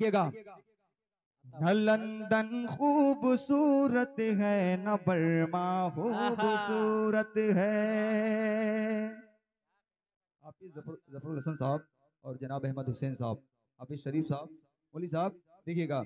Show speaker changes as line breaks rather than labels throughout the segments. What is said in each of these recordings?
देखिएगा, न लंदन खूबसूरत है न बर्मा खूबसूरत है। हाफिज जफरुल हसन साहब और जनाब अहमद हुसैन साहब, हाफिज शरीफ साहब, मौली साहब, देखिएगा,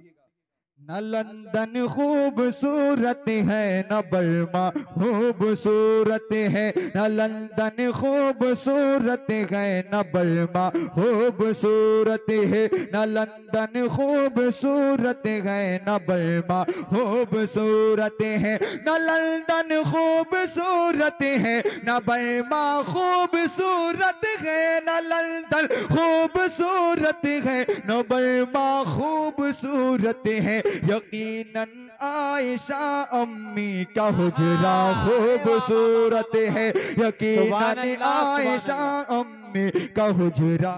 न लंदन खूबसूरत है न बर्मा खूबसूरत है, न लंदन खूबसूरत है न बर्मा खूबसूरत है, न लंदन खूबसूरत है न बर्मा खूबसूरत है, न लंदन खूबसूरत है न बर्मा खूबसूरत है, न लंदन खूबसूरत है न बर्मा खूबसूरत है। यकीनन आयशा अम्मी का हुजरा खूबसूरत है, यकीनन आयशा अम्मी का हुजरा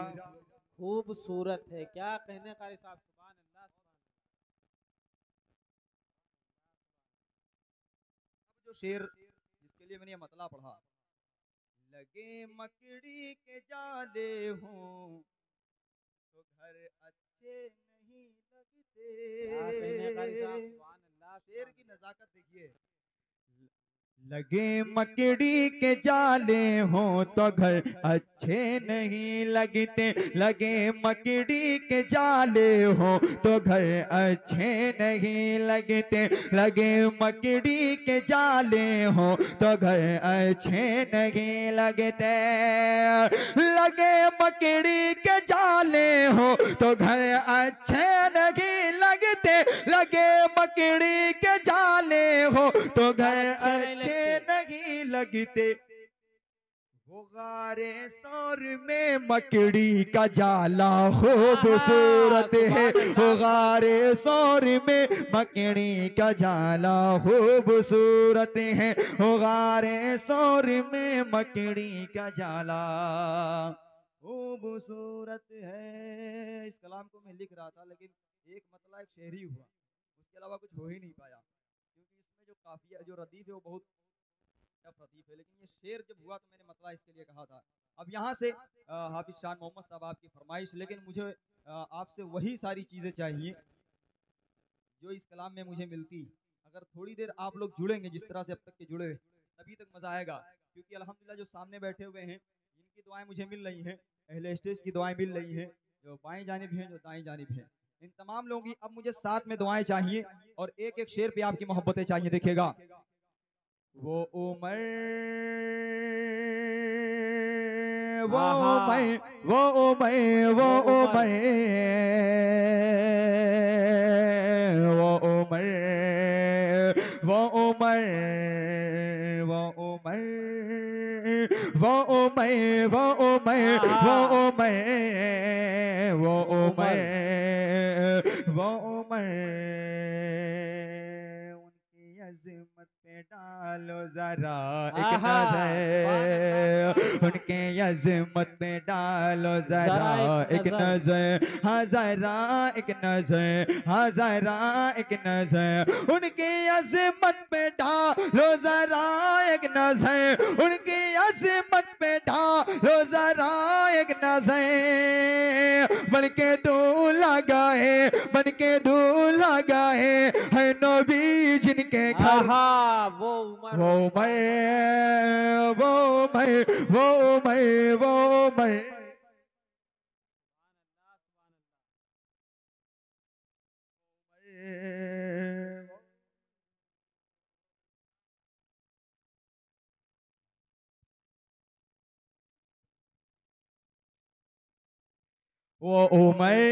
खूबसूरत है। क्या कहने कारी साहब, सुभान अल्लाह।
जो शेर जिसके लिए मैंने ये मतला पढ़ा, लगे मकड़ी के जाले हों तो घर अच्छे नहीं लगते।
क्या कहने कारी साहब, सुभान अल्लाह।
शेर की नजाकत देखिए, लगे मकड़ी के जाले हों तो घर अच्छे नहीं लगते, लगे मकड़ी के जाले हों तो घर अच्छे नहीं लगते, लगे मकड़ी के जाले हों तो घर अच्छे नहीं लगते, लगे मकड़ी के जाले हों तो घर अच्छे नहीं लगते, लगे मकड़ी के जाले हो तो घर अच्छे नहीं लगते। वो गारे सौर में मकड़ी का जाला खूबसूरत है, वो गारे सौर में मकड़ी का जाला खूबसूरत है, वो गारे सौर में मकड़ी का जाला खूबसूरत है। इस कलाम को मैं लिख रहा था लेकिन एक मतलब एक शेर ही हुआ, उसके अलावा कुछ हो ही नहीं पाया, क्योंकि इसमें जो काफिया जो रदीफ है वो बहुत टफ रदीफ है, लेकिन ये शेर जब हुआ तो मैंने मतलब इसके लिए कहा था। अब यहाँ से हाफिज शान मोहम्मद साहब आपकी फरमाइश, लेकिन मुझे आपसे वही सारी चीज़ें चाहिए जो इस कलाम में मुझे मिलती। अगर थोड़ी देर आप लोग जुड़ेंगे जिस तरह से अब तक के जुड़े तभी तक मज़ा आएगा, क्योंकि अल्हम्दुलिल्लाह जो सामने बैठे हुए हैं इनकी दुआएं मुझे मिल रही हैं, अहले स्टेज की दुआएं मिल रही हैं, जो बाएं जानिब हैं जो दाएं जानिब हैं, इन तमाम लोगों की अब मुझे साथ में दुआएं चाहिए और एक एक शेर पे आपकी मोहब्बतें चाहिए। देखिएगा, वो उमर वो उमर वो उमर वो उमर वो उमर वो उमर वो उमर वो उमर वो उमर वो उमर वो उमर वो उमर, उनकी अज़मत पे डालो जरा एक नजर, उनके अज़मत पे डालो जरा एक नजर, हाँ जरा एक नजर, हाँ जरा एक नजर, उनकी अज़मत पे डालो जरा एक नजर, उनकी अज़मत पे डालो जरा एक नजर, बनके दूल्हा गाए, बनके दूल्हा गाए है नबी जिनके घर,
वो उमर
वो मैं वो मैं वो मैं वो मैं। वो मैं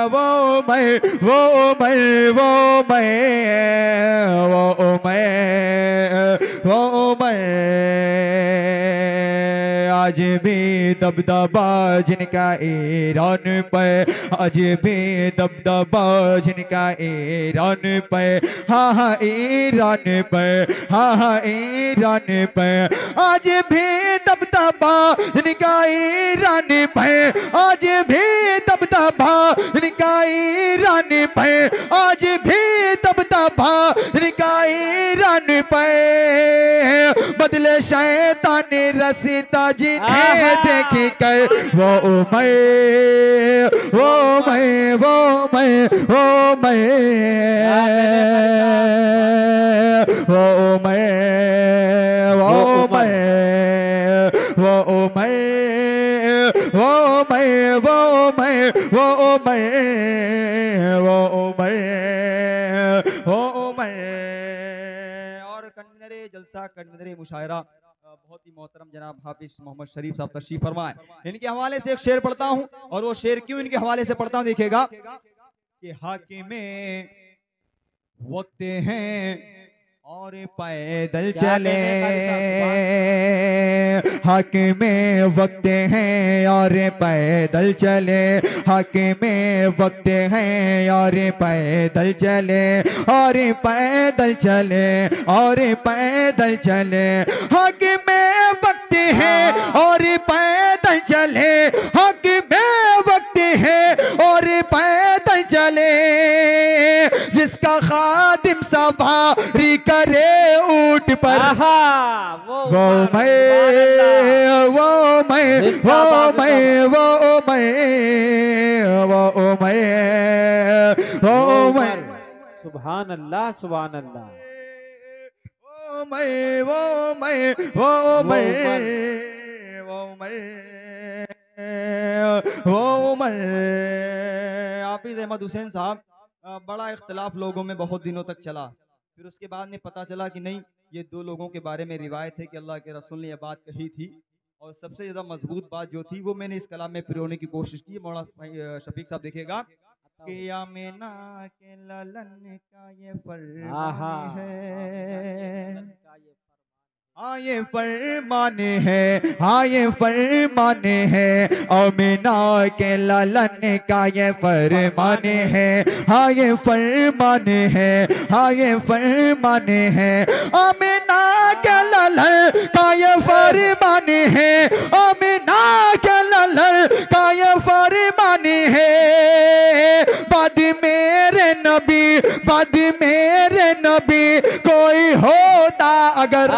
वो मैं वो मैं वो मैं वो मैं वो मैं, आज भी दबदबा जिनका ईरान पे, आज भी दबदबा जिनका ईरान पे, हाँ हाँ ईरान पे, हाँ हाँ ईरान पे, आज भी दबदबा जिनका ईरान पे, आज भी दबदबा जिनका ईरान पे, आज भी दबदबा सभार का रन पे बदले शैतान रसीता जिन्हें देख कर वो मैं वो मैं वो मैं वो मैं वो मैं वो मैं वो मैं वो मैं वो मैं वो मैं वो मैं वो मैं। और कन्वीनर जलसा कन्वीनर मुशायरा बहुत ही मोहतरम जनाब हाफिज मोहम्मद शरीफ साहब तशरीफ फरमाए। इनके हवाले से एक शेर पढ़ता हूं और वो शेर क्यों इनके हवाले से पढ़ता हूं देखिएगा कि हाकिमे वक्त हैं और पैदल चले हक में वक्त हैं और पैदल चले हक में वक्त हैं और पैदल चले और पैदल चले और पैदल चले हक में वक्त है और पैदल चले हक में वक्त है और पैदल चले जिसका खादिम सवारी करे ऊंट पर वो मैं वो मैं वो मैं वो मैं वो मैं वो मैं
सुभान अल्लाह सुभान अल्लाह
वो मैं वो मैं वो मैं वो मैं वो मैं। हाफिज अहमद हुसैन साहब बड़ा इख्तिलाफ लोगों में बहुत दिनों तक चला, फिर उसके बाद में पता चला कि नहीं ये दो लोगों के बारे में रिवायत है कि अल्लाह के रसूल ने यह बात कही थी और सबसे ज़्यादा मजबूत बात जो थी वो मैंने इस कलाम में पिरोने की कोशिश की। मौलाना शफीक साहब देखिएगा कि आमिना के ललन का ये फरमान है हाँ ये फरमान है हाँ ये फरमान है आमिना के ललन का ये फरमान है हाँ ये फरमान है हाँ ये फरमान है आमिना के ललन का ये फरमान है आमिना के ललन का ये फरमान है बाद मेरे नबी कोई होता अगर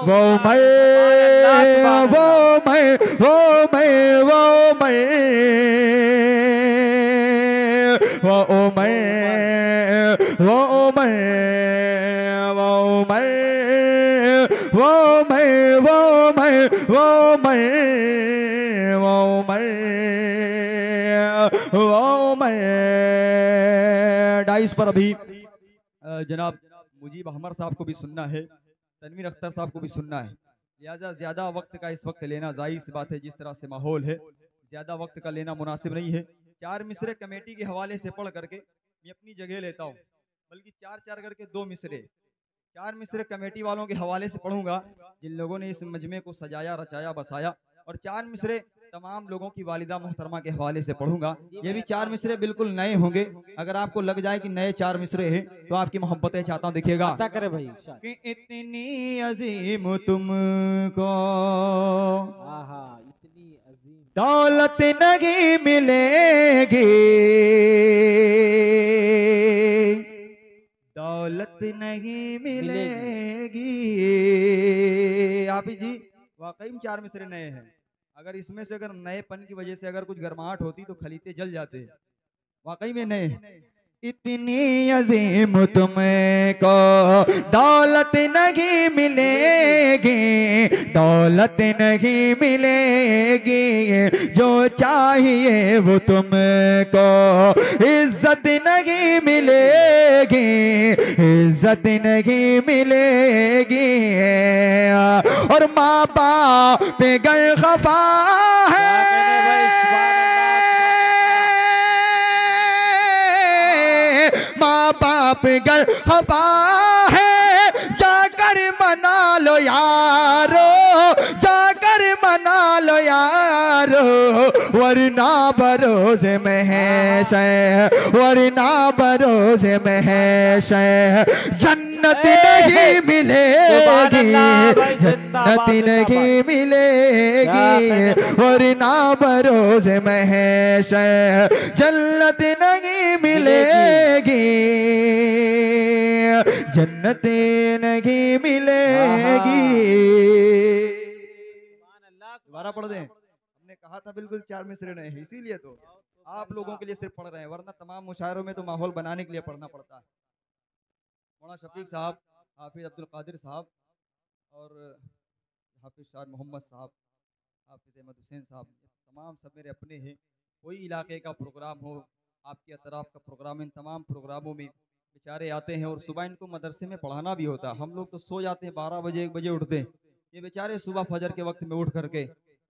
वो मैं वो मैं वो मैं वो मैं वो मैं वो मैं वो मैं वो मैं वो मैं वो मैं वो मैं वो मैं। डाइस पर अभी जनाब मुजीब अहमद साहब को भी सुनना है, तनवीर अख्तर साहब को भी सुनना है, लिहाजा ज़्यादा वक्त का इस वक्त लेना जाहिर सी बात है, जिस तरह से माहौल है ज़्यादा वक्त का लेना मुनासिब नहीं है। चार मिसरे कमेटी के हवाले से पढ़ करके मैं अपनी जगह लेता हूँ, बल्कि चार चार करके दो मिसरे, चार मिसरे कमेटी वालों के हवाले से पढ़ूंगा जिन लोगों ने इस मजमे को सजाया रचाया बसाया, और चार मिसरे तमाम लोगों की वालिदा मोहतरमा के हवाले से पढ़ूंगा। ये भी चार मिसरे बिल्कुल नए होंगे, अगर आपको लग जाए कि नए चार मिसरे हैं तो आपकी मोहब्बतें चाहता हूँ देखिएगा
करे भाई
कि इतनी अजीम तुमको
इतनी अजीम
दौलत नहीं मिलेगी दौलत नहीं मिलेगी। आप ही जी वाकई में चार मिसरे नए हैं, अगर इसमें से अगर नएपन की वजह से अगर कुछ गर्माहट होती तो खलीते जल जाते, वाकई में नए। इतनी अजीम तुमको दौलत नहीं मिलेगी दौलत नहीं मिलेगी जो चाहिए वो तुमको इज्जत नहीं मिलेगी इज्जत नहीं मिलेगी और माँ बाप गर खफा है माँ बाप गर खफा है जाकर मना लो यारो जाकर मना लो यारो वरना भरोसे में है शय वरना भरोसे में है शय जन्नत नहीं मिलेगी जन्नत नहीं मिलेगी वरना भरोसे में है शय जन्नत नहीं मिलेगी। जन्नतें नहीं मिलेगी। दोबारा पढ़ दें, हमने कहा था बिल्कुल 4 मिसरे नहीं है, इसीलिए तो आप लोगों के लिए सिर्फ पढ़ रहे हैं, वरना तमाम मुशायरों में तो माहौल बनाने के लिए पढ़ना पड़ता है। मौलाना शफीक साहब, हाफिज अब्दुल कादिर साहब और हाफिज शाह मोहम्मद साहब, हाफिज अहमद हुसैन साहब, तमाम सब मेरे अपने हैं। कोई इलाके का प्रोग्राम हो, आपके अतराफ का प्रोग्राम, इन तमाम प्रोग्रामों में बेचारे आते हैं और सुबह इनको मदरसे में पढ़ाना भी होता है। हम लोग तो सो जाते हैं, 12 बजे 1 बजे उठते हैं, ये बेचारे सुबह फजर के वक्त में उठ करके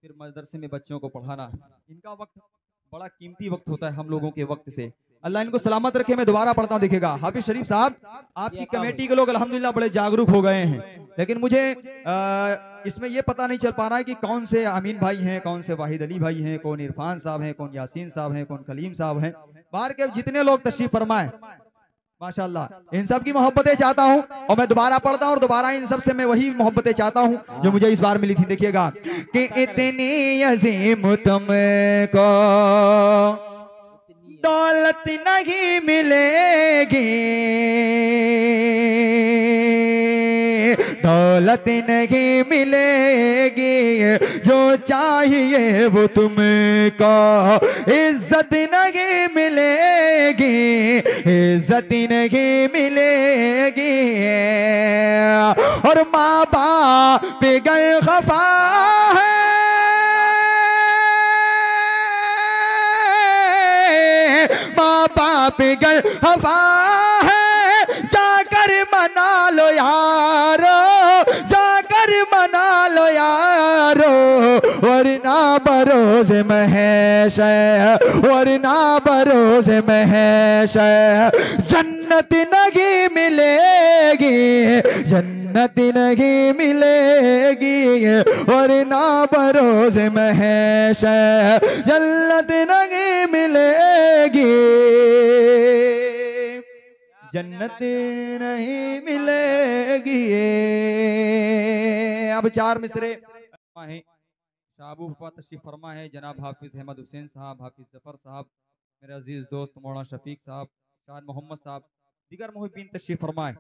फिर मदरसे में बच्चों को पढ़ाना, इनका वक्त बड़ा कीमती वक्त होता है हम लोगों के वक्त से। अल्लाह इनको सलामत रखे। मैं दोबारा पढ़ता हूँ, देखिएगा हाफिज शरीफ साहब, आपकी कमेटी के लोग अल्हम्दुलिल्लाह बड़े जागरूक हो गए हैं, लेकिन मुझे इसमें ये पता नहीं चल पा रहा है कि कौन से अमीन भाई हैं, कौन से वाहिद अली भाई हैं, कौन इरफान साहब हैं, कौन यासीन साहब हैं, कौन कलीम साहब हैं। बाहर के जितने लोग तशरीफ फरमाए माशाल्लाह, इन सब की मोहब्बतें चाहता हूं और मैं दोबारा पढ़ता हूं और दोबारा इन सब से मैं वही मोहब्बतें चाहता हूं जो मुझे इस बार मिली थी। देखिएगा कि इतनी अजीम तुमको दौलत नहीं मिलेगी, दौलत नहीं मिलेगी, जो चाहिए वो तुमको इज्जत नहीं मिलेगी, इज्जत नहीं मिलेगी। और माँ बाप बेगर खफा है, माँ बाप गर खफा है, जाकर मना लो यारो, जाकर मना लो यारो, वरना बरोज़े महशर, वरना बरोज़े महशर जन्नत नहीं मिलेगी, जन्नत नहीं मिलेगी, वरना बरोज़े महशर जन्नत नहीं मिलेगी, जन्नत नहीं मिलेगी। अब 4 मिसरे हैं, शाहबू तशरीफ फरमा है, जनाब हाफिज अहमद हुसैन साहब, हाफिज जफर साहब, मेरे अजीज दोस्त मौलाना शफीक साहब, शाह मोहम्मद साहब, दीगर मुहिब्बीन तशरीफ फरमाए।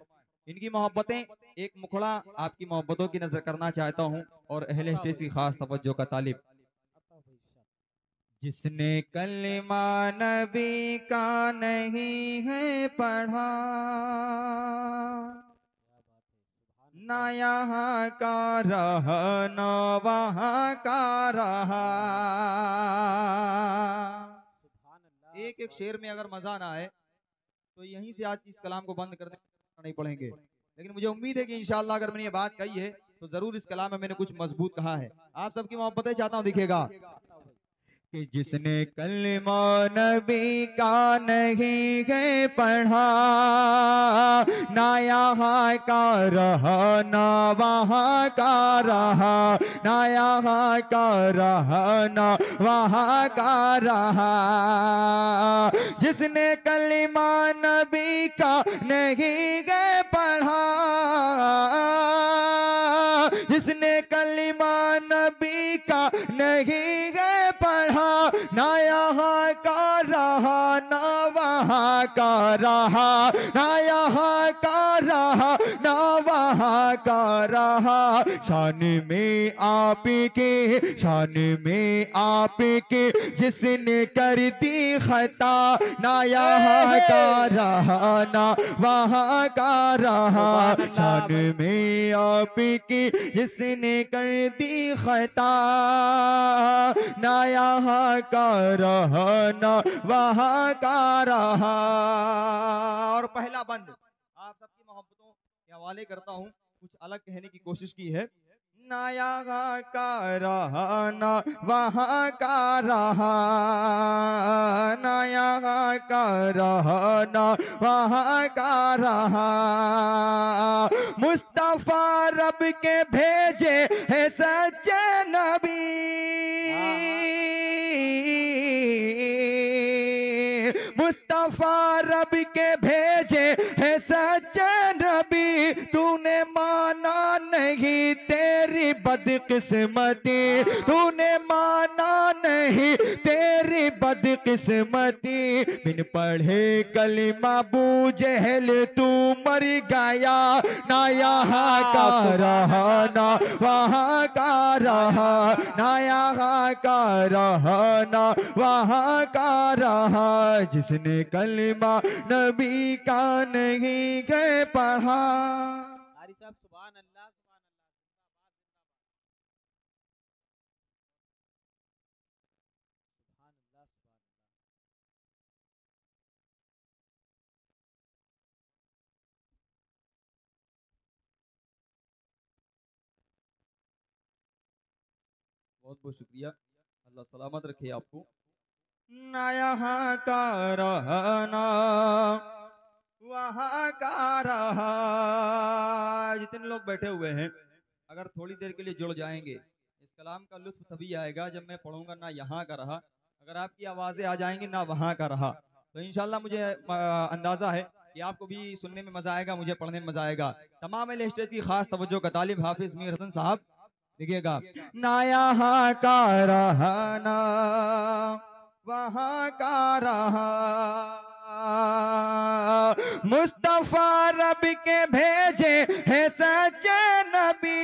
इनकी मोहब्बतें एक मुखड़ा आपकी मोहब्बतों की नजर करना चाहता हूँ और अहले स्टेज की खास तवज्जो का तालिब। जिसने कलमा नबी का नहीं है पढ़ा, ना यहाँ का रहा ना वहाँ का रहा। एक एक शेर में अगर मजा ना आए तो यहीं से आज इस कलाम को बंद कर दें, नहीं पढ़ेंगे। लेकिन मुझे उम्मीद है कि इंशाअल्लाह अगर मैंने ये बात कही है तो जरूर इस कलाम में मैंने कुछ मजबूत कहा है। आप सबकी मोहब्बतें चाहता हूँ, देखिएगा कि जिसने कलमा नबी का नहीं है पढ़ा, ना यहाँ का रहा ना वहाँ का रहा, ना यहाँ का रहा ना वहाँ का रहा। जिसने कलमा नबी का नहीं है पढ़ा, जिसने कलमा नबी का नहीं है पढ़ा, ना यहाँ का रहा ना वहाँ का रहा, ना यहाँ का रहा ना वहाँ का रहा। शान में आप के, शान में आप के जिसने कर दी खता, ना यहाँ का रहा ना वहाँ का रहा। शान में आप के जिसने कर दी खता, ना यहाँ का रहा ना वहाँ का रहा। और पहला बंद आप सबकी मोहब्बतों के हवाले करता हूँ, कुछ अलग कहने की कोशिश की है। ना यहाँ का रहा ना वहाँ का रहा, ना यहाँ का रहा ना वहाँ का रहा। मुस्तफा रब के भेजे है सच्चे नबी, मुस्तफा रब के भेजे है सच्चे नबी। नबी तूने माना नहीं तेरी बदकिस्मती, तूने माना नहीं तेरी बदकिस्मती। बिन पढ़े कलिमा अबू जहल तू मर गया, ना यहाँ का रहा ना वहाँ का रहा, ना यहाँ का रहा ना वहाँ का रहा। जिसने कलिमा नबी का नहीं गए पढ़ा।
कारी साहब सुभान अल्लाह, सुभान अल्लाह, सुभान अल्लाह, सुभान
बहुत बहुत शुक्रिया, अल्लाह सलामत रखे आपको। ना यहाँ का रहना वहाँ का रहा। जितने लोग बैठे हुए हैं अगर थोड़ी देर के लिए जुड़ जाएंगे, इस कलाम का लुत्फ तभी आएगा जब मैं पढ़ूंगा ना यहाँ का रहा, अगर आपकी आवाज़ें आ जाएंगी ना वहाँ का रहा, तो इंशाल्लाह मुझे अंदाज़ा है कि आपको भी सुनने में मज़ा आएगा, मुझे पढ़ने में मज़ा आएगा। तमाम स्टेज की खास तवज्जो का तालिब हाफिज मीर हसन साहब देखिएगा। ना यहाँ का रहा ना वहाँ का रहा, मुस्तफा रब के भेजे है सच्चे नबी,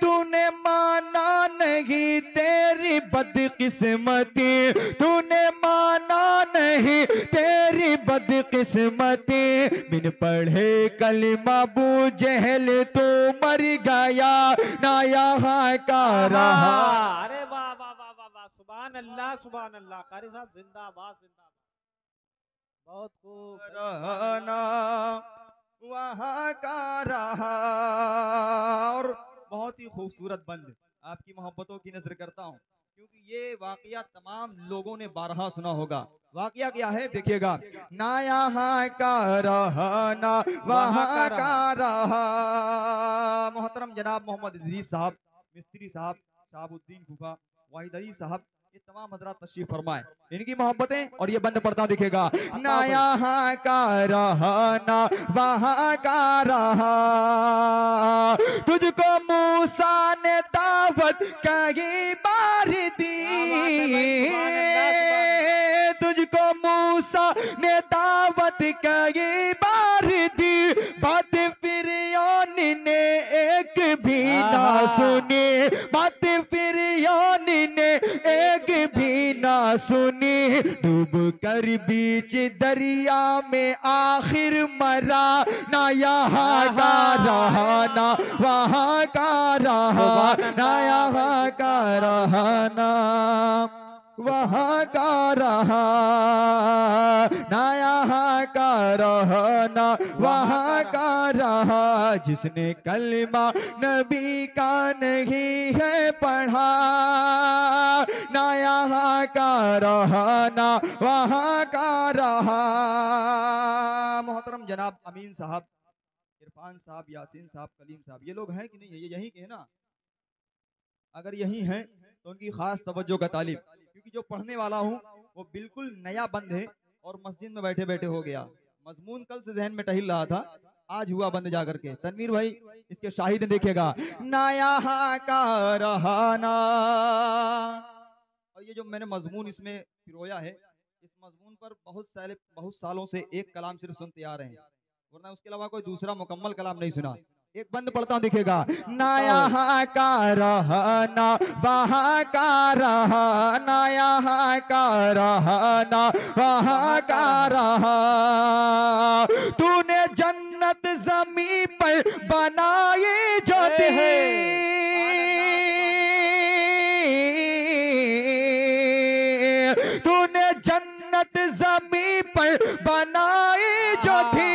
तूने माना नहीं तेरी बदकिस्मती, तूने माना नहीं तेरी बदकिस्मती। बिन पढ़े कलिमा अबू जहल तू मर गया, ना यहाँ का रहा।
अरे वाह वाह वाह वाह वाह, सुभान अल्लाह, सुभान अल्लाह। कारी साहब जिंदाबाद, जिंदाबाद, बहुत खूब।
रहना वहाँ का रहा। और बहुत ही खूबसूरत बंद आपकी मोहब्बतों की नजर करता हूँ, क्योंकि ये वाकया तमाम लोगों ने बारहा सुना होगा। वाकया क्या है देखिएगा। ना यहाँ का रहा ना वहाँ का रहा। मोहतरम जनाब मोहम्मद इदरीस साहब, मिस्त्री साहब, शहाबुद्दीन फूफा, वाहिद अली साहब, ये तमाम हजरात तशरीफ फरमाए, इनकी मोहब्बतें। और ये बंद पढ़ता दिखेगा। ना यहाँ का रहा ना वहाँ का रहा, तुझको मूसा ने दावत कई बार दी, तुझको मूसा ने दावत कई बार दी, बात फिरौन ने एक भी ना सुनी, बात फिरौन ने एक भी ना सुनी। डूब कर बीच दरिया में आखिर मरा, ना यहाँ का रहा ना वहाँ का रहा, ना यहाँ का रहा ना वहाँ का रहा, ना यहाँ का रहा ना वहाँ का रहा। जिसने कलमा नबी का नहीं है पढ़ा, ना यहाँ का रहा ना वहाँ का रहा। मोहतरम जनाब अमीन साहब, इरफान साहब, यासीन साहब, कलीम साहब, ये लोग हैं कि नहीं है? ये यहीं के हैं ना? अगर यहीं हैं तो उनकी खास तवज्जो का तालिब, क्योंकि जो पढ़ने वाला हूँ वो बिल्कुल नया बंद है और मस्जिद में बैठे बैठे हो गया। मजमून कल से जहन में टहिल रहा था, आज हुआ बंद जाकर के। तनवीर भाई इसके शाहिद देखेगा। ना यहाँ का रहाना, और ये जो मैंने मजमून इसमें पिरोया है, इस मजमून पर बहुत सालों से एक कलाम सिर्फ सुनते आ रहे हैं, वरना उसके अलावा कोई दूसरा मुकम्मल कलाम नहीं सुना। एक बंद पढ़ता हूं दिखेगा। ना यहाँ का रहा ना वहाँ का रहा, ना यहाँ का रहा ना वहाँ का रहा। तूने जन्नत ज़मीं पर बनाई जो थी, तूने जन्नत ज़मीं पर बनाई जो थी,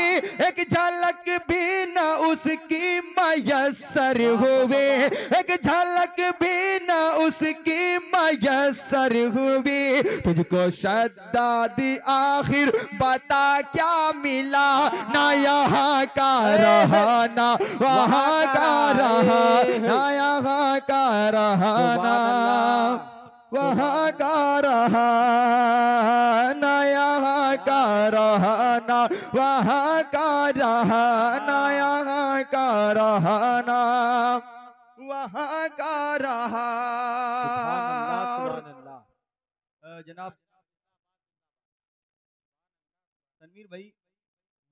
एक झलक भी न उसकी मयसर हुए, एक झलक भी न उसकी मयसर हुई। तुझको शद्दाद आखिर बता क्या मिला, ना यहाँ का रहा ना वहाँ का रहा, ना यहाँ का रहा ना वहाँ का रहा, ना यहाँ का रहा ना वहाँ का रहना, यहाँ का रहना, वहाँ का रहा। और जनाब तनवीर भाई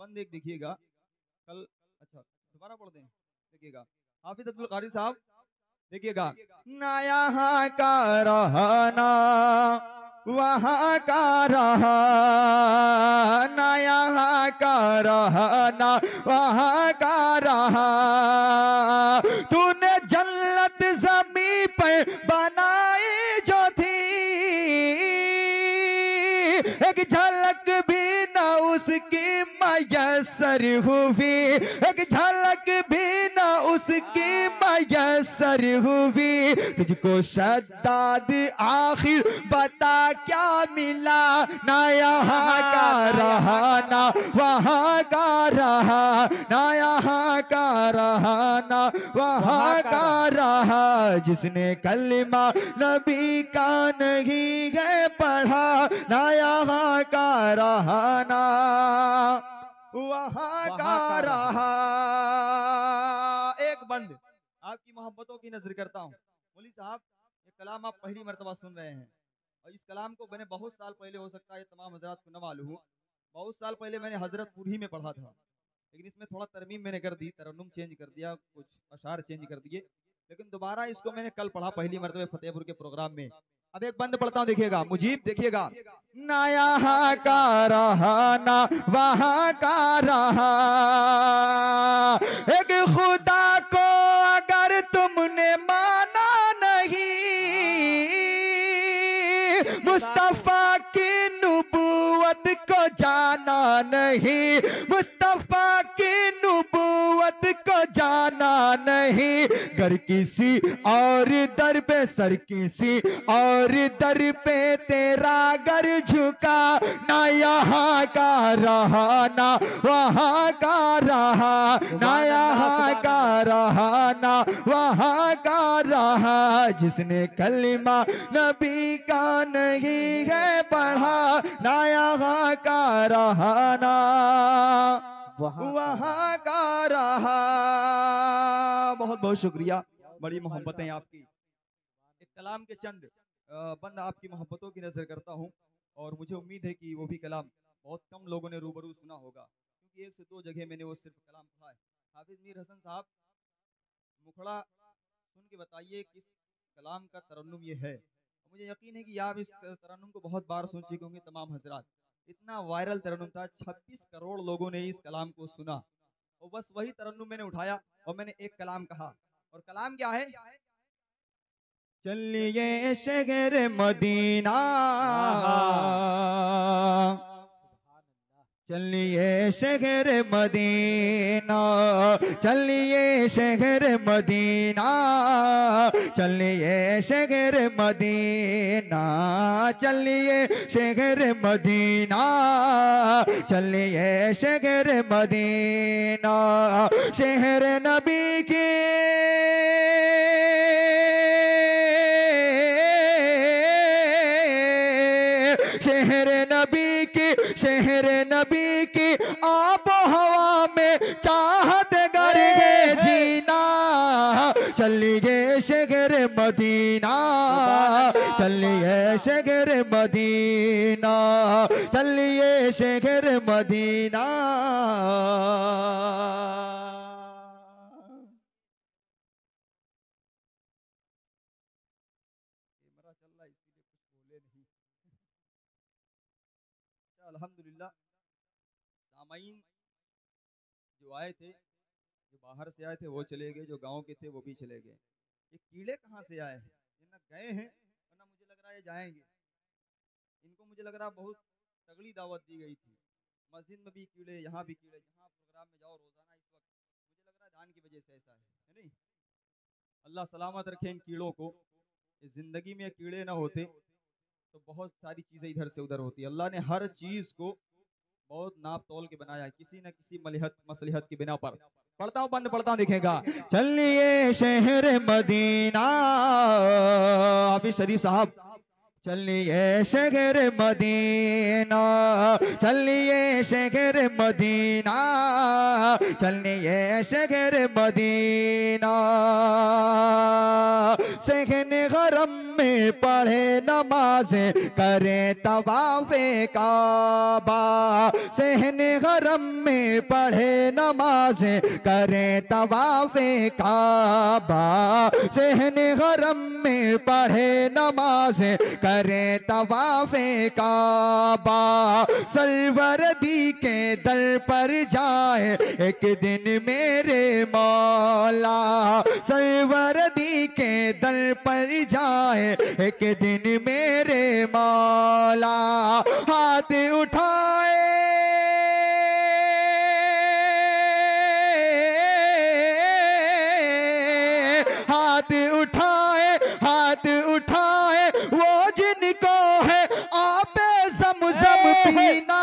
बंद एक देखिएगा कल, अच्छा दोबारा पढ़ दें, देखिएगा हाफिज अब्दुल कारी साहब, देखिएगा ना यहाँ का रहना, वहाँ का रहना, यहाँ का रहना, वहाँ का रहा। तूने जन्नत ज़मीं पर बनाई जो थी, एक झलक भी ना उसकी मयसर हुई, एक झलक भी ना उसकी मयसर हुई। तुझको शद्दाद आखिर बता क्या मिला, ना यहाँ का रहा ना वहाँ का रहा, ना यहाँ का रहा ना वहाँ का रहा। जिसने कलमा नबी का नहीं है पढ़ा, ना यहाँ का रहा ना वहाँ का रहा। एक बंद आपकी मोहब्बतों की नजर करता हूँ। मौलवी साहब ये कलाम आप पहली मर्तबा सुन रहे हैं और इस कलाम को मैंने बहुत साल पहले, हो सकता है तमाम हजरात को न मालूम हो, बहुत साल पहले मैंने हजरतपुर ही में पढ़ा था, लेकिन इसमें थोड़ा तरमीम मैंने कर दी, तरन्नुम चेंज कर दिया, कुछ अशार चेंज कर दिए, लेकिन दोबारा इसको मैंने कल पढ़ा पहली मर्तबा फतेहपुर के प्रोग्राम में। अब एक बंद पढ़ता हूँ, देखिएगा मुजीब, देखिएगा ना यहाँ का रहा ना वहाँ का रहा। एक खुदा को अगर तुमने माना नहीं, मुस्तफा की नुबुवत को जाना नहीं, मुस्तफा की नुबुवत को जाना नहीं। घर किसी और दर पे सर, किसी और दर पे तेरा घर झुका, ना यहाँ का रहा ना वहाँ का रहा, ना यहाँ का रहा ना वहाँ का रहा। जिसने कलमा नबी का नहीं है पढ़ा, ना यहाँ का रहा ना वहाँ का रहा। बहुत बहुत शुक्रिया, बड़ी मोहब्बतें आपकी। एक कलाम के चंद बंद आपकी मोहब्बतों की नजर करता हूँ, और मुझे उम्मीद है कि वो भी कलाम बहुत कम लोगों ने रूबरू सुना होगा, क्योंकि एक से दो जगह मैंने वो सिर्फ कलाम पढ़ा है। हाफिज मीर हसन साहब मुखड़ा सुन के बताइए किस कलाम का तरन्नुम ये है। मुझे यकीन है कि आप इस तरन्नुम को बहुत बार सुन चुके होंगे तमाम हजरात। इतना वायरल तरन्नुम था, 26 करोड़ लोगों ने इस कलाम को सुना, और बस वही तरन्नुम मैंने उठाया और मैंने एक कलाम कहा। और कलाम क्या है? चलिए शहर मदीना, चलिए शहर मदीना, चलिए शहर मदीना, चलिए शहर मदीना, चलिए शहर मदीना, चलिए शहर मदीना। शहर नबी के शहर नबी की, शहर नबी की आबो हवा में चाहत गरे जीना। चलिए शहर मदीना, चलिए शहर मदीना, चलिए शहर मदीना। अल्हम्दुलिल्लाह सामाईन जो आए थे, जो बाहर से आए थे वो चले गए, जो गांव के थे वो भी चले गए। ये कीड़े कहाँ से आए हैं? ये ना गए हैं और ना मुझे लग रहा है ये जाएंगे। इनको मुझे लग रहा बहुत तगड़ी दावत दी गई थी। मस्जिद में भी कीड़े, यहाँ भी कीड़े, जहाँ प्रोग्राम में जाओ रोजाना इस वक्त मुझे लग रहा है जान की वजह से ऐसा है नहीं? अल्लाह सलामत रखे इन कीड़ों को। इस जिंदगी में कीड़े ना होते तो बहुत सारी चीजें इधर से उधर होती। अल्लाह ने हर चीज को बहुत नाप तोल के बनाया है, किसी न किसी मसलिहत की बिना पर। पढ़ता हूँ, बंद पढ़ता हूँ, दिखेगा। चलिए शहर मदीना, हाफिज शरीफ साहब चलिए शहर मदीना, चलिए शहर मदीना, चलिए शहर मदीना। सहन गरम में पढ़े नमाज़ें, करें तवाफ़े काबा। सहन गरम में पढ़े नमाज़ें, करें तवाफ़े काबा। सहन गरम में पढ़े नमाज़ें, करें तवाफ़े काबा। सरवरदी के दर पर जाए एक दिन मेरे मौला। सरवरदी के दर पर जाए एक दिन मेरे मौला। हाथ उठाए हाथ उठाए हाथ उठाए वो जिनको है आपे ज़मज़म पीना।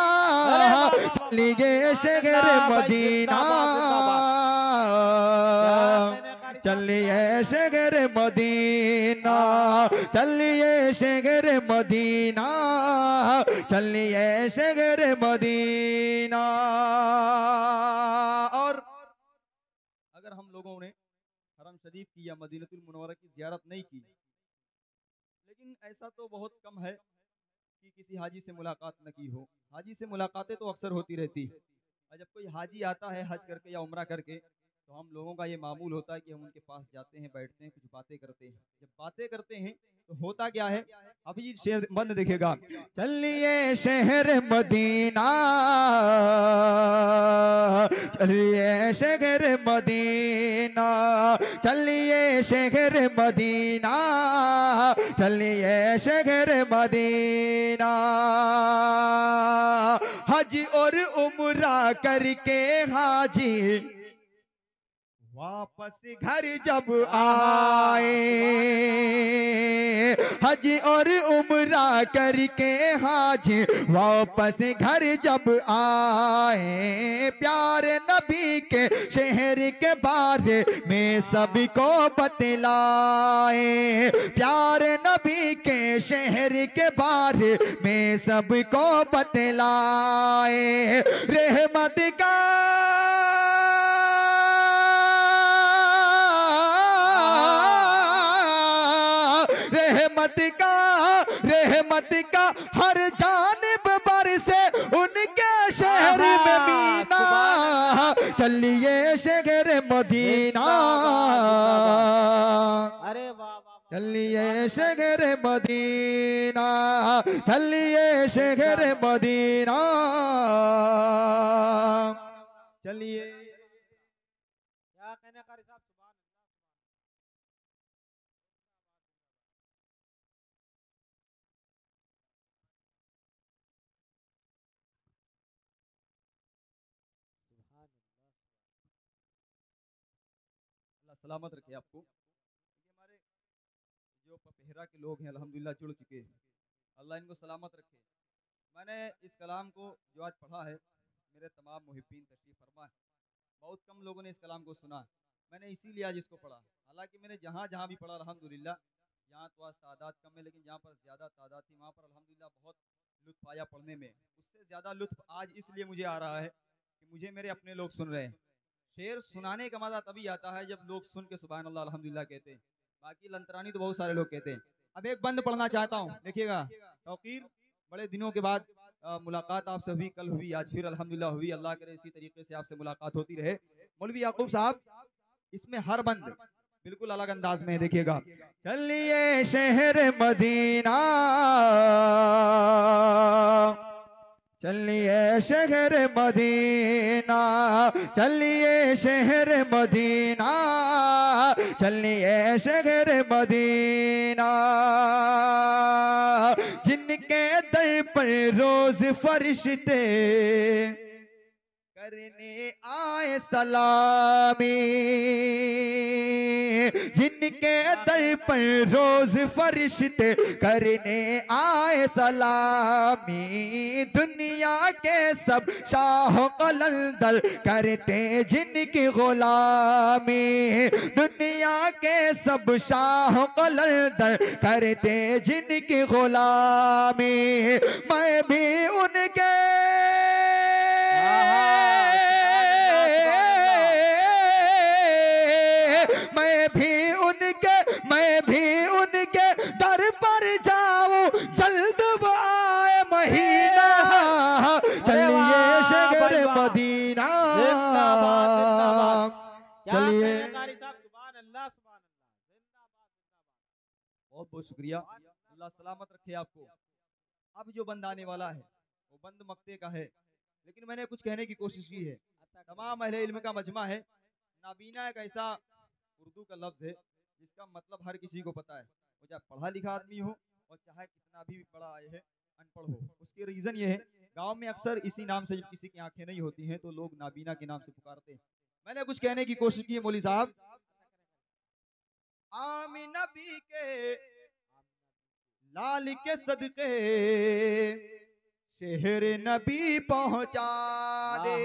चलिए शहर मदीना, चलिए शहर मदीना, चलिए शहर मदीना, चलिए शहर मदीना। और अगर हम लोगों ने हरम शरीफ की या मदीनतुल मुनव्वरा की ज़ियारत नहीं की, लेकिन ऐसा तो बहुत कम है कि किसी हाजी से मुलाकात न की हो। हाजी से मुलाकातें तो अक्सर होती रहती है, और जब कोई हाजी आता है हज करके या उम्रा करके, तो हम लोगों का ये मामूल होता है कि हम उनके पास जाते हैं, बैठते हैं, कुछ बातें करते हैं। जब बातें करते हैं तो होता क्या है, अभी ये शेर बंद देखेगा। चलिए शहर मदीना, चलिए शहर मदीना, चलिए शहर मदीना, चलिए शहर मदीना। हज और उम्रा करके हाजी वापस घर जब आए, हज और उम्रा करके हाजी वापस घर जब आए, प्यारे नबी के शहर के बारे में सबको बतलाए। प्यारे नबी के शहर के बारे में सबको बतलाए। रहमत का रहमत का हर जानिब बरसे उनके शहर में मीना। चलिए शहर मदीना,
अरे वाह वाह,
चलिए शहर मदीना, चलिए शहर मदीना, चलिए।
क्या कहने कारी साहब, सुभान अल्लाह। सुभान अल्लाह।
अल्लाह सलामत रखे आपको। ये हमारे जो पपहरा के लोग हैं अल्हम्दुलिल्लाह जुड़ चुके हैं, अल्लाह इनको सलामत रखे। मैंने इस कलाम को जो आज पढ़ा है, मेरे तमाम मुहिब्बीन तशरीफ़ फरमा है। बहुत कम लोगों ने इस कलाम को सुना, मैंने इसीलिए आज इसको पढ़ा। हालांकि मैंने जहाँ जहाँ भी पढ़ा अल्हम्दुलिल्लाह, यहाँ तो आज तादाद कम है, लेकिन जहाँ पर ज़्यादा तादाद थी वहाँ पर अल्हम्दुलिल्लाह बहुत लुत्फ़ आया पढ़ने में। उससे ज़्यादा लुत्फ़ आज इसलिए मुझे आ रहा है कि मुझे मेरे अपने लोग सुन रहे हैं। शेर सुनाने का मज़ा तभी आता है जब लोग सुन के सुभान अल्लाह अल्हम्दुलिल्लाह कहते हैं। बाकी लंतरानी तो बहुत सारे लोग कहते हैं। अब एक बंद पढ़ना चाहता हूँ, देखिएगा। तौकीर, बड़े दिनों के बाद मुलाकात आपसे हुई, कल हुई, आज फिर अल्हम्दुलिल्लाह हुई। अल्लाह करे इसी तरीके से आपसे मुलाकात होती रहे। मौलवी याकूब साहब, इसमें हर बंद बिल्कुल अलग अंदाज में है, देखिएगा। चलिए शहर मदीना, चलिए शहर मदीना, चलिए शहर मदीना, चलिए शहर मदीना। जिनके दर पर रोज फरिश्ते करने आए सलामी, जिनके दर पर रोज फरिश्ते करने आए सलामी। दुनिया के सब शाह कलंदर करते जिनकी गुलामी, दुनिया के सब शाह कलंदर करते जिनकी गुलामी। मैं भी उनके मैं भी उनके दर पर जाऊं, जल्द वो आए महीना, चलिए शहर मदीना, चलिए। बहुत बहुत शुक्रिया, अल्लाह सलामत रखे आपको। अब जो बंद आने वाला है वो बंद मक्ते का है, लेकिन मैंने कुछ कहने की कोशिश की है। तमाम अहले इल्म का मजमा है। नाबीना एक ऐसा उर्दू का लफ्ज़ है जिसका मतलब हर किसी को पता है, वो चाहे पढ़ा लिखा आदमी हो और चाहे कितना भी बड़ा आए है अनपढ़ हो। उसकी रीज़न ये है, गांव में अक्सर इसी नाम से जब किसी की आंखें नहीं होती हैं तो लोग नाबीना के नाम से पुकारते हैं। मैंने कुछ कहने की कोशिश की है मौली साहब। आमीन नबी के लाल के सदके शहर नबी पहुंचा दे।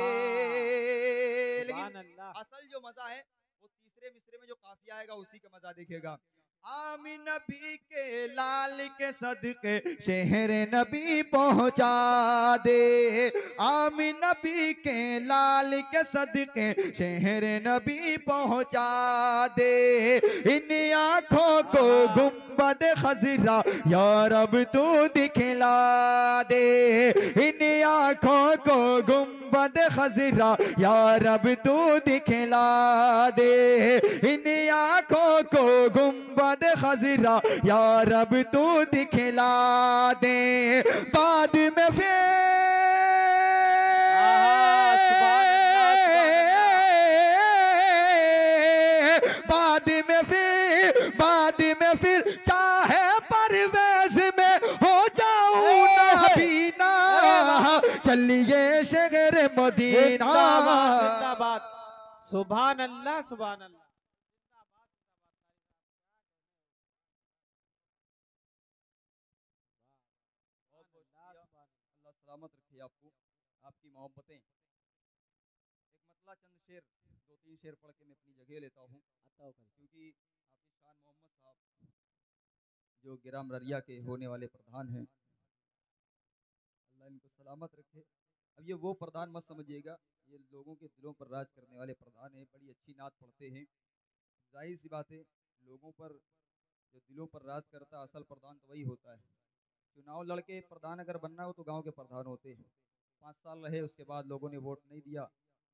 लेकिन असल जो मजा है वो तीसरे मिसरे में जो काफिया आएगा उसी का मजा देखेगा। आमीन नबी के लाल के सदके शहर नबी पहुंचा दे, आमीन नबी के लाल के सदके शहर नबी पहुंचा दे। इन आँखों को गुंबद खजरा या रब तू दिखला दे, इन आँखों को गुंबद खजरा या रब तू दिखला दे, इन आँखों को गुंबद खजरा या रब तू दिखला दे। बाद में फिर चाहे परवेज में हो जाऊं नाबीना, चलिए शहर मदीना।
सुभान अल्लाह, सुभान अल्लाह।
अल्लाह सलामत रखे आपको, आपकी मोहब्बतें। एक मतला चंद शेर, दो तीन शेर पढ़ के मैं अपनी जगह लेता हूँ, क्योंकि हाफिज खान मोहम्मद साहब जो गिराम ररिया के होने वाले प्रधान हैं, अल्लाह इनको सलामत रखे। अब ये वो प्रधान मत समझिएगा, ये लोगों के दिलों पर राज करने वाले प्रधान हैं। बड़ी अच्छी नात पढ़ते हैं। जाहिर सी बात है, लोगों पर जो दिलों पर राज करता असल प्रधान तो वही होता है। चुनाव लड़के प्रधान अगर बनना हो तो गांव के प्रधान होते हैं। 5 साल रहे, उसके बाद लोगों ने वोट नहीं दिया,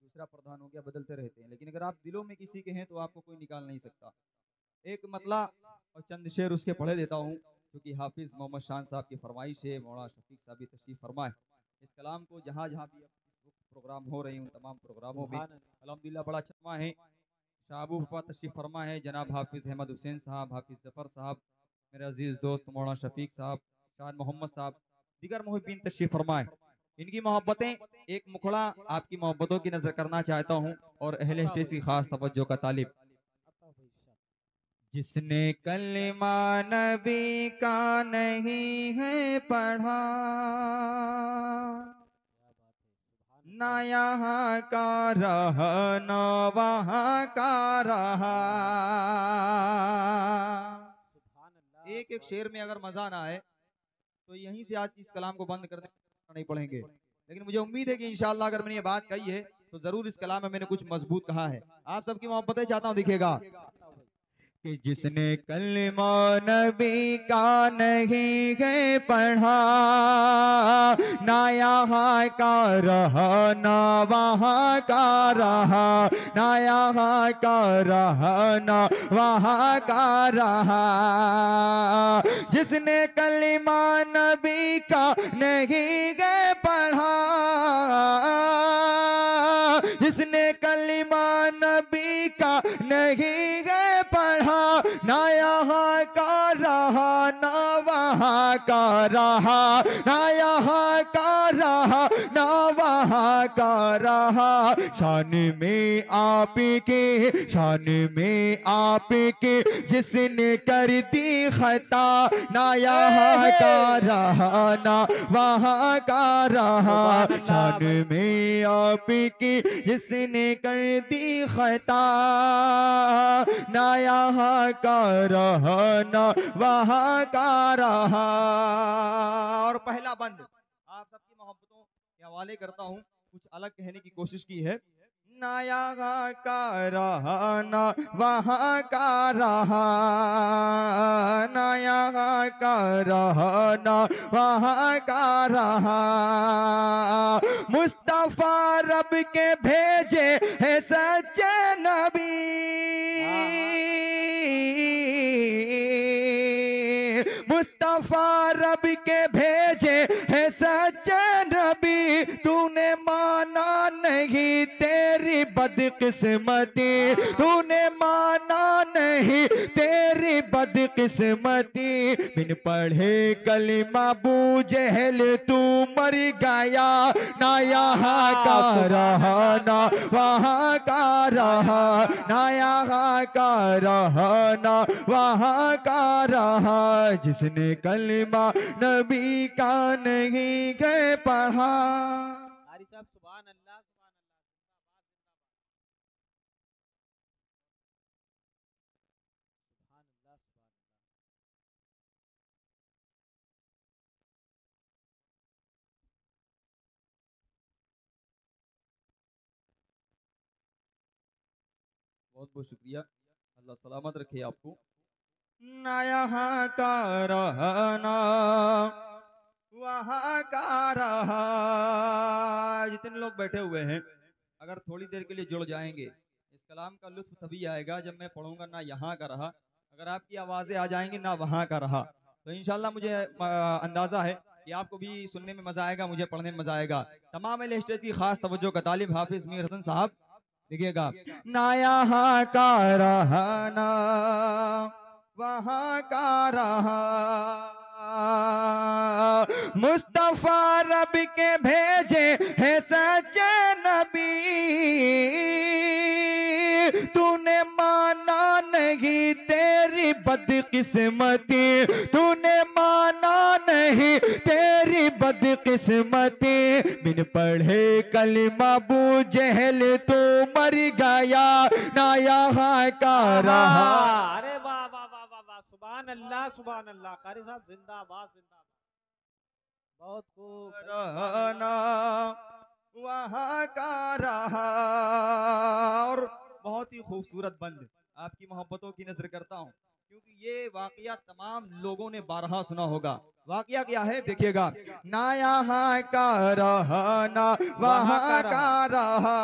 दूसरा प्रधान हो गया, बदलते रहते हैं। लेकिन अगर आप दिलों में किसी के हैं तो आपको कोई निकाल नहीं सकता। एक मतला और चंद शेर उसके पढ़े देता हूँ, क्योंकि हाफिज मोहम्मद शान साहब की फरमाइश है। मौलाना शफीक साहब भी तशरीफ फरमाए। इस कलाम को जहाँ जहाँ भी प्रोग्राम हो रहे हैं उन तमाम प्रोग्रामों में अल्हम्दुलिल्लाह बड़ा अच्छा है। शाहबूब पा तशरीफ फरमा है, जनाब हाफिज अहमद हुसैन साहब, हाफिज जफर साहब, मेरे अजीज दोस्त मौलाना शफीक साहब, शान मोहम्मद साहब, दीगर मुहिब्बीन तशरीफ फरमाए। इनकी मोहब्बतें एक मुखड़ा आपकी मोहब्बतों की नजर करना चाहता हूँ और अहले स्टेज की खास तवज्जो का तालिब। जिसने कलमा नबी का नहीं है पढ़ा, ना यहाँ का रहा न वहाँ का रहा। एक एक शेर में अगर मजा ना आए तो यहीं से आज इस कलाम को बंद कर नहीं पढ़ेंगे। लेकिन मुझे उम्मीद है कि इंशाअल्लाह अगर मैंने ये बात कही है तो जरूर इस कलाम में मैंने कुछ मजबूत कहा है। आप सबकी मोहब्बतें चाहता हूँ दिखेगा कि जिसने कलमा नबी का नहीं है पढ़ा, ना यहाँ का रहा ना वहाँ का रहा, ना यहाँ का रहा ना वहाँ का रहा। जिसने कलमा नबी का नहीं है पढ़ा, जिसने कलमा नबी का नहीं है पढ़ा, ना यहाँ का रहा ना वहाँ का रहा, ना यहाँ का रहा ना वहाँ का रहा। शान में आप के, शान में आप के जिसने कर दी खता, ना यहाँ का रहा ना वहाँ का रहा। शान में आप के जिसने कर दी खता, ना यहाँ का रहा ना वहाँ का रहा। और पहला बंद आप सबकी मोहब्बतों के हवाले करता हूँ, कुछ अलग कहने की कोशिश की है। ना यहाँ का रहा ना वहाँ का रहा, ना यहाँ का रहा ना वहाँ का रहा। मुस्तफा रब के भेजे है सच्चे नबी, मुस्तफा रब के भेजे है सच्चे नबी। तूने माना नहीं तेरी बदकिस्मती, तूने माना नहीं तेरी बदकिस्मती। बिन पढ़े कलिमा अबू जहल तू मर गया, ना यहाँ का रहा ना वहाँ का रहा, ना यहाँ का रहा ना वहाँ का रहा। जिसने कलिमा नबी का नहीं गए पढ़ा।
कारी साहब सुभान अल्लाह, सुभान अल्लाह। सुभान अल्लाह, सुभान अल्लाह।
बहुत बहुत शुक्रिया, अल्लाह सलामत रखे आपको। ना यहाँ का रहना वहाँ का रहा। जितने लोग बैठे हुए हैं, अगर थोड़ी देर के लिए जुड़ जाएंगे, इस कलाम का लुत्फ तभी आएगा जब मैं पढ़ूंगा ना यहाँ का रहा। अगर आपकी आवाज़ें आ जाएंगी ना वहाँ का रहा, तो इंशाल्लाह मुझे अंदाज़ा है कि आपको भी सुनने में मज़ा आएगा, मुझे पढ़ने में मज़ा आएगा। तमाम अहले स्टेज की खास तवज्जो का तालिब हाफिज मीर हसन साहब देखिएगा। ना यहाँ का रहा ना वहाँ का रहा, मुस्तफा रब के भेजे है सच्चे नबी। तूने माना नहीं तेरी बदकिस्मती, तूने माना नहीं तेरी बदकिस्मती। बिन पढ़े कलिमा अबू जहल तू मर गया, ना यहाँ का रहा।
अरे वाह वाह वाह वाह वाह, सुभान अल्लाह, सुभान अल्लाह। कारी साहब जिंदाबाद, जिंदाबाद। बहुत खूब।
रहना वहाँ का रहा। और बहुत ही खूबसूरत बंद आपकी मोहब्बतों की नजर करता हूँ, क्योंकि ये वाकया तमाम लोगों ने बारहा सुना होगा। वाकया क्या है देखिएगा। ना यहाँ का रहा ना वहाँ का रहा।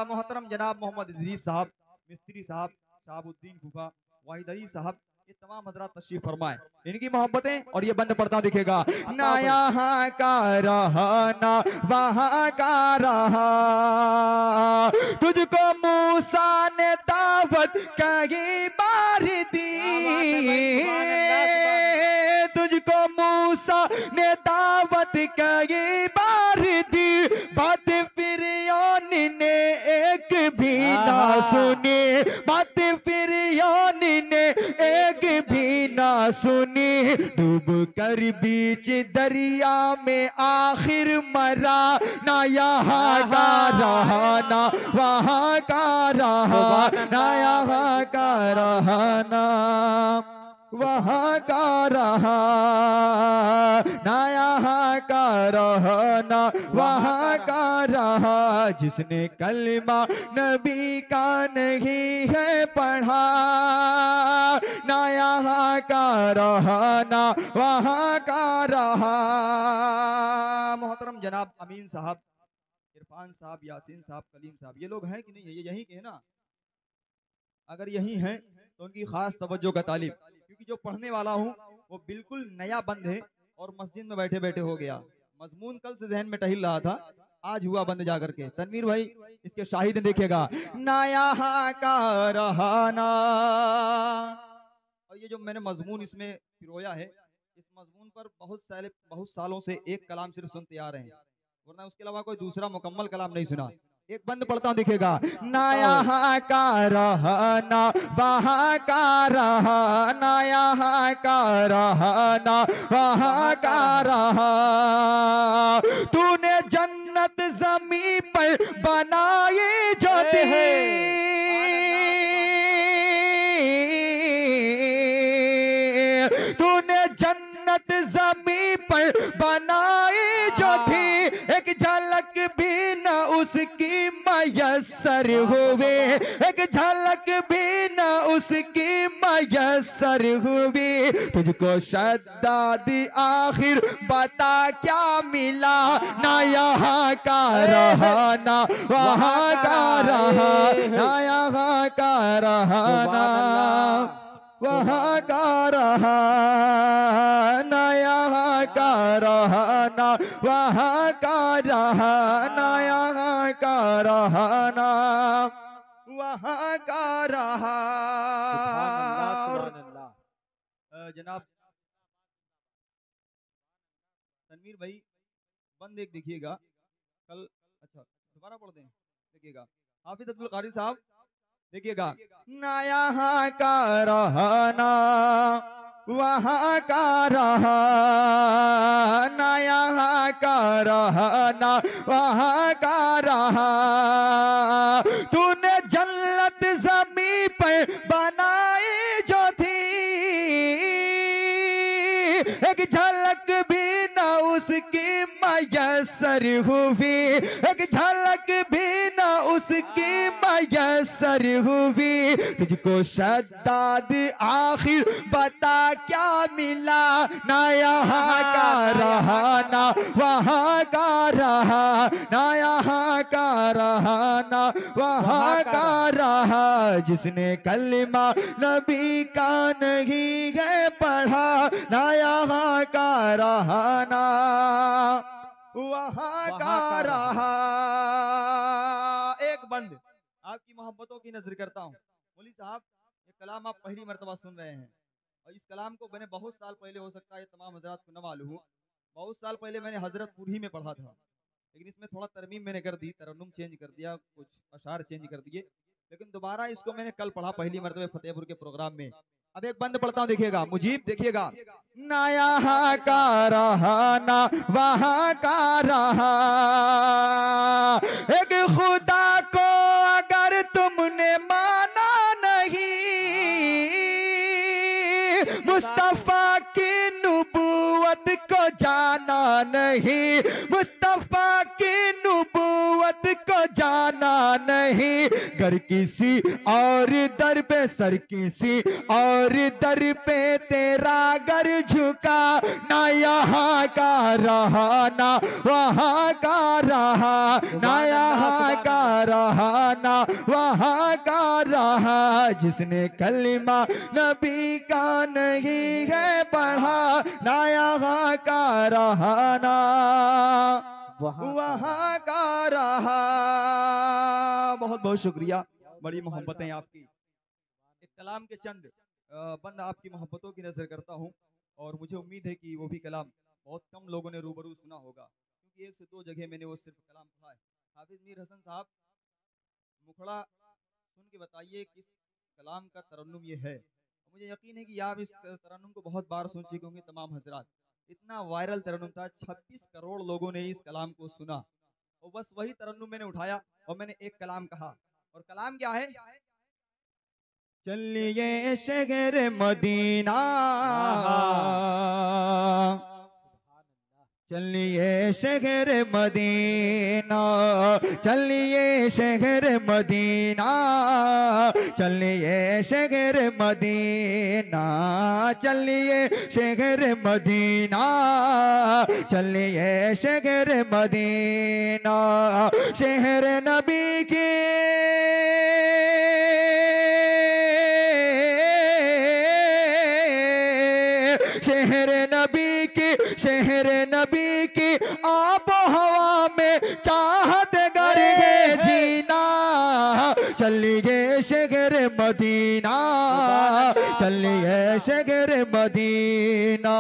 मोहतरम जनाब मोहम्मद इदरीस साहब, मिस्त्री साहब, शहाबुद्दीन फूफा, वाहिद अली साहब, ये तमाम हजरात तशरीफ फरमाए। इनकी मोहब्बतें और ये बंद पड़ता दिखेगा। ना यहाँ का रहा ना वहाँ का रहा। तुझको मूसा ने दावत कई बार दी, तुझको मूसा ने दावत कई बार दी। बात फिरौन ने एक भी ना सुनी, बात फिरौन ने एक भी ना सुनी। डूब कर बीच दरिया में आखिर मरा, ना यहाँ का रहा ना वहाँ का रहा, ना यहाँ का रहा ना वहाँ का रहा, ना यहाँ का रहा ना वहाँ का रहा। जिसने कलमा नबी का नहीं है पढ़ा, ना यहाँ का रहा ना वहाँ का रहा। मोहतरम जनाब अमीन साहब, इरफान साहब, यासीन साहब, कलीम साहब, ये लोग हैं कि नहीं है? ये यहीं के हैं ना? अगर यहीं हैं तो उनकी खास तवज्जो का तालिब, क्योंकि जो पढ़ने वाला हूँ वो बिल्कुल नया बंद है और मस्जिद में बैठे बैठे हो गया। मजमून कल से जहन में टहिल रहा था, आज हुआ बंद जा करके। तनवीर भाई इसके शाहिद देखिएगा। ना यहाँ का रहा ना, और ये जो मैंने मजमून इसमें पिरोया है, इस मजमून पर बहुत सालों से एक कलाम सिर्फ सुनते आ रहे हैं, वरना उसके अलावा कोई दूसरा मुकम्मल कलाम नहीं सुना। एक बंद पढ़ता हूँ, देखिएगा। ना यहाँ का रहना वहाँ का रहना, यहाँ का रहना वहाँ का रहा। तूने जन्नत ज़मीं पर बनाई जो थी, तूने जन्नत ज़मीं पर बनाई जो थी, एक झलक भी न उसकी मयस्सर हुए, एक झलक भी न उसकी मयस्सर हुई। तुझको शद्दाद आखिर बता क्या मिला, ना यहाँ का रहा ना वहाँ का रहा, ना यहाँ का रहा ना वहाँ का रहा, ना यहाँ का रहा ना वहाँ का रहा, ना यहाँ का रहा ना वहाँ का रहा। जनाब तनवीर भाई बंद एक देखिएगा कल, अच्छा दोबारा पढ़ दें, देखिएगा। हाफिज अब्दुल कारी साहब देखिएगा। ना यहाँ का रहना वहाँ का रहा, ना यहाँ का रहना वहाँ का रहा। तूने जन्नत ज़मीं पर बनाई जो थी, एक झलक भी न उसकी मयस्सर हुई, एक झलक भी न उसकी मयस्सर हुई। तुझको शद्दाद आखिर बता क्या मिला, ना यहाँ का रहा ना वहाँ का रहा, ना यहाँ का रहा ना वहाँ का रहा। जिसने कलमा नबी का नहीं है पढ़ा, ना यहाँ का रहा ना वहाँ का रहा। एक बंद आपकी मोहब्बतों की नजर करता हूँ। मौलवी साहब ये कलाम आप पहली मर्तबा सुन रहे हैं, और इस कलाम को मैंने बहुत साल पहले, हो सकता है तमाम हजरात को न मालूम हो, बहुत साल पहले मैंने हजरतपुर ही में पढ़ा था, लेकिन इसमें थोड़ा तरमीम मैंने कर दी, तरन्नुम चेंज कर दिया, कुछ अशार चेंज कर दिए, लेकिन दोबारा इसको मैंने कल पढ़ा पहली मर्तबा फतेहपुर के प्रोग्राम में। अब एक बंद पढ़ता हूँ, देखिएगा मुजीब, देखिएगा। ना यहाँ का रहा ना वहाँ का रहा, एक खुदा को अगर तुमने माना नहीं, मुस्तफा की नुबुवत को जाना नहीं, मुस्तफा की नुबुवत को जाना नहीं। घर किसी और दर पे सर किसी और दर पे तेरा घर झुका, ना यहाँ का रहा ना वहाँ का रहा, ना यहाँ का रहा ना वहाँ का रहा। जिसने कलमा नबी का नहीं है पढ़ा, ना यहाँ का रहा ना वहाँ का रहा। बहुत बहुत शुक्रिया, बड़ी मोहब्बतें आपकी। एक कलाम के चंद बंद आपकी मोहब्बतों की नजर करता हूँ, और मुझे उम्मीद है कि वो भी कलाम बहुत कम लोगों ने रूबरू सुना होगा, क्योंकि 1 से 2 जगह मैंने वो सिर्फ कलाम पढ़ा है। हाफिज मीर हसन साहब मुखड़ा सुन के बताइए किस कलाम का तरन्नुम ये है। मुझे यकीन है कि आप इस तरन्नुम को बहुत बार सुन चुके होंगे तमाम हजरात। इतना वायरल तरन्नुम था, 26 करोड़ लोगों ने इस कलाम को सुना, और बस वही तरन्नुम मैंने उठाया और मैंने एक कलाम कहा, और कलाम क्या है? चलिए शहर मदीना, चलिए शहर मदीना, चलिए शहर मदीना, चलिए शहर मदीना, चलिए शहर मदीना, चलिए शहर मदीना। शहर नबी के शहर नबी की, शहर नबी की आबो हवा में चाहत गरे जीना। चलिए शहर मदीना, चलिए शहर मदीना, मदीना,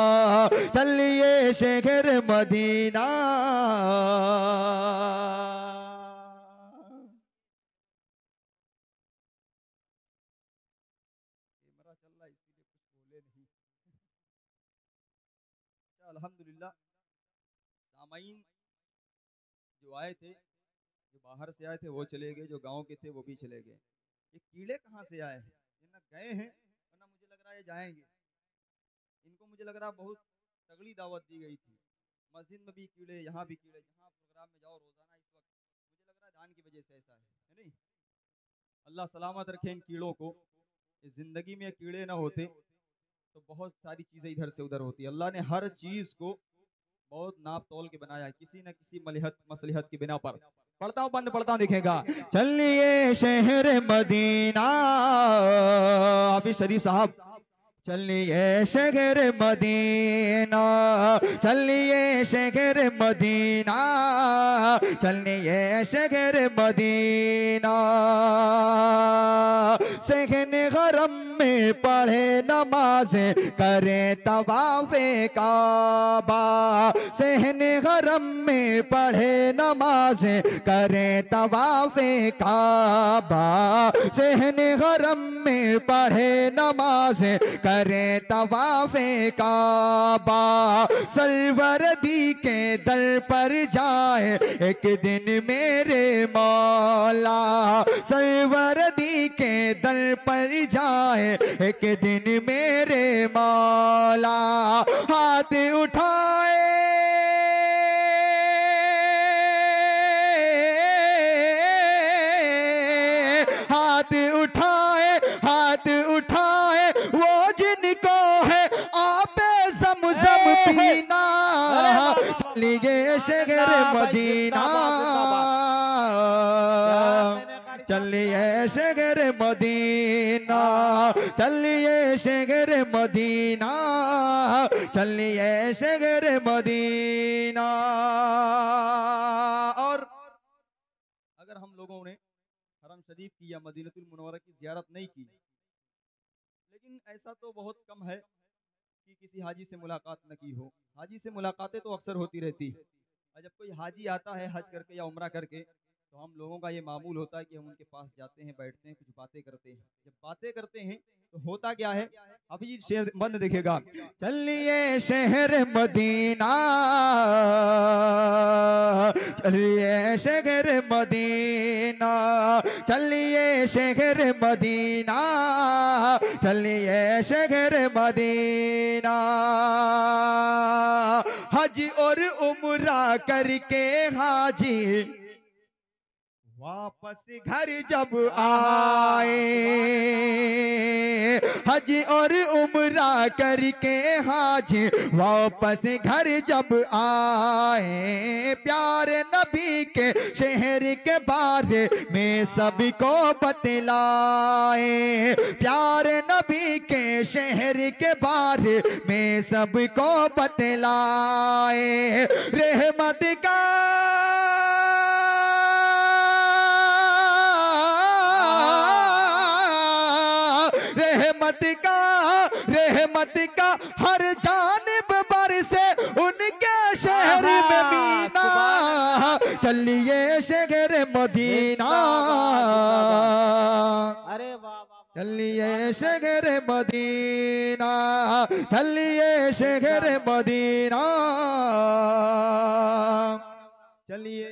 चलिए शहर मदीना। कैमरा चल रहा है इसीलिए कुछ बोले नहीं। अल्हम्दुलिल्लाह सामाईन जो आए थे, जो बाहर से आए थे वो चले गए, जो गांव के थे वो भी चले गए। ये कीड़े कहाँ से आए? ये ना गए हैं वरना मुझे लग रहा है ये जाएंगे। इनको मुझे लग रहा बहुत तगड़ी दावत दी गई थी। मस्जिद में भी कीड़े, यहाँ भी कीड़े, जहाँ प्रोग्राम में जाओ रोजाना इस वक्त मुझे लग रहा है जान की वजह से ऐसा है नहीं? अल्लाह सलामत रखे इन कीड़ों को। इस जिंदगी में कीड़े ना होते तो बहुत सारी चीजें इधर से उधर होती। अल्लाह ने हर चीज को बहुत नाप तोल के बनाया है, किसी न किसी मसलिहत की बिना पर। पढ़ता हूँ, बंद पढ़ता हूँ, दिखेगा। चलिए शहर मदीना, हाफिज शरीफ साहब। चलिए शहर मदीना, चलिए शहर मदीना, चलिए शहर मदीना। सहन गरम में पढ़े नमाज़े, करें तवाफ़े काबा। सहन गरम में पढ़े नमाज़े, करें तवाफ़े काबा। सहन गरम में पढ़े नमाज़े, करें तवाफ़े काबा। सरवरदी के दर पर जाए एक दिन मेरे मौला, सरवरदी के दर पर जाए एक दिन मेरे मौला। हाथ उठाए हाथ उठाए हाथ उठाए वो जिनको है आबे ज़मज़म पीना। चलिए शहर मदीना, चलिए शहर मदीना, चलिए शहर मदीना, चलिए शहर मदीना। और अगर हम लोगों ने हरम शरीफ की या मदीनतुल मुनव्वरा की ज़ियारत नहीं की, लेकिन ऐसा तो बहुत कम है कि किसी हाजी से मुलाकात न की हो। हाजी से मुलाकातें तो अक्सर होती रहती है। और जब कोई हाजी आता है हज करके या उम्रा करके, तो हम लोगों का ये मामूल होता है कि हम उनके पास जाते हैं, बैठते हैं, कुछ बातें करते हैं। जब बातें करते हैं तो होता क्या है, अभी शेर बंद देखेगा। चलिए शहर मदीना, चलिए शहर मदीना, चलिए शहर मदीना, चलिए शहर मदीना। हज और उम्रा करके हाजी वापस घर जब आए, हज और उम्रा करके हाजी वापस घर जब आए। प्यारे नबी के शहर के बारे में सबको बतलाए, प्यारे नबी के शहर के बारे में सबको बतलाए। रहमत का रहमत का हर जानिब बरसे उनके शहर में मीना। चलिए शहर मदीना,
अरे वाह,
चलिए शहर मदीना, चलिए शहर मदीना, चलिए।